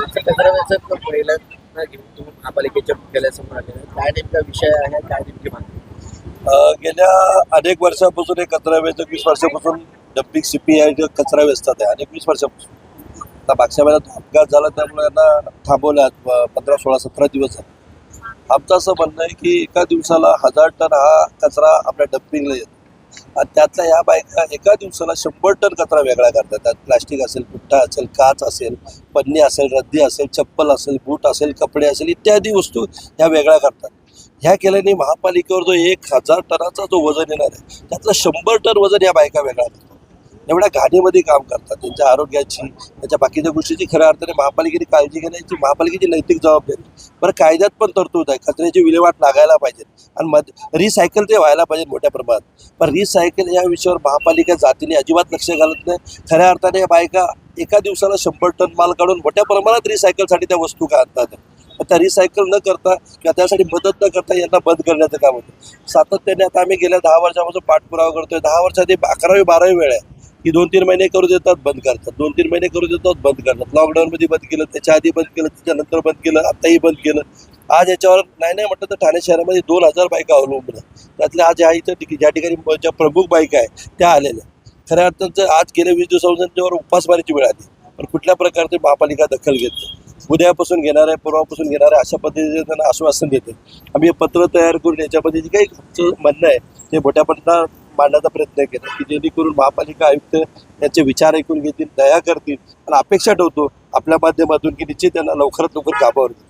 आमचं कचरा पहिल्यांदा घेऊन तुम्ही महापालिकेच्या मुख्यालयासमोर आलेलं आहे. काय नेमका विषय आहे, काय नेमकी मागणी? गेल्या अनेक वर्षापासून हे कचरा वेचक 20 वर्षापासून डम्पिंग CPI कचरा वेचतात आहे. अनेक 20 वर्षापासून. आता मागच्या वेळेला अपघात झाला त्यामुळे यांना थांबवल्या 15, 16, 17 दिवस झाले. आमचं असं म्हणणं आहे की एका दिवसाला 1000 टन हा कचरा आपल्या डम्पिंगला येतो आणि त्यातल्या ह्या बायका एका दिवसाला 100 टन कचरा वेगळा करतात. त्यात प्लास्टिक असेल, पुठ्ठा असेल, काच असेल, पन्नी असेल, रद्दी असेल, चप्पल असेल, बूट असेल, कपडे असेल इत्यादी वस्तू ह्या वेगळ्या करतात. ह्या केल्याने महापालिकेवर जो 1000 टनाचा जो वजन येणार आहे त्यातलं 100 टन वजन या बायका वेगळा करतात. एवढ्या घाणीमध्ये काम करतात. त्यांच्या आरोग्याची, त्यांच्या बाकीच्या गोष्टीची खऱ्या अर्थाने महापालिकेने काळजी घेण्याची महापालिकेची नैतिक जबाबदारी. बरं, कायद्यात पण तरतूद आहे, कचऱ्याची विल्हेवाट लागायला पाहिजे आणि रिसायकल ते व्हायला पाहिजे मोठ्या प्रमाणात. पण रिसायकल या विषयावर महापालिका जातीने अजिबात लक्ष घालत नाही. खऱ्या अर्थाने या बायका एका दिवसाला 100 टन माल काढून मोठ्या प्रमाणात रिसायकलसाठी त्या वस्तू का आणतात. त्या रिसायकल न करता किंवा त्यासाठी मदत न करता यांना बंद करण्याचं काम होतं. सातत्याने आता आम्ही गेल्या 10 वर्षापासून पाठपुरावा करतोय. 10 वर्षात 11वी 12वी वेळ आहे की 2-3 महिने करू देतात, बंद करतात, 2-3 महिने करू देतात, बंद करतात. लॉकडाऊनमध्ये बंद केलं, त्याच्या आधी बंद केलं, त्याच्यानंतर बंद केलं, आताही बंद केलं. आज याच्यावर नाही म्हटलं तर ठाणे शहरामध्ये 2000 बायका अवलंबून आहेत. त्यातल्या आज ह्या इथं ज्या ठिकाणी ज्या प्रमुख बायका आहे त्या आलेल्या. खऱ्या अर्थानं आज गेल्या 20 दिवसापासून त्याच्यावर उपासमारीची वेळ आली. पण कुठल्या प्रकारची महापालिका दखल घेते? उद्यापासून घेणार आहे, परवापासून घेणार आहे अशा पद्धतीने त्यांना आश्वासन देते. आम्ही पत्र तयार करून याच्यामध्ये जे काही आमचं म्हणणं आहे ते मोठ्या प्रमाणात मांडण्याचा प्रयत्न केला की जेणेकरून महापालिका आयुक्त यांचे विचार ऐकून घेतील, दया करतील आणि अपेक्षा ठेवतो आपल्या माध्यमातून की निश्चित त्यांना लवकरात लवकर कामावर घेतील.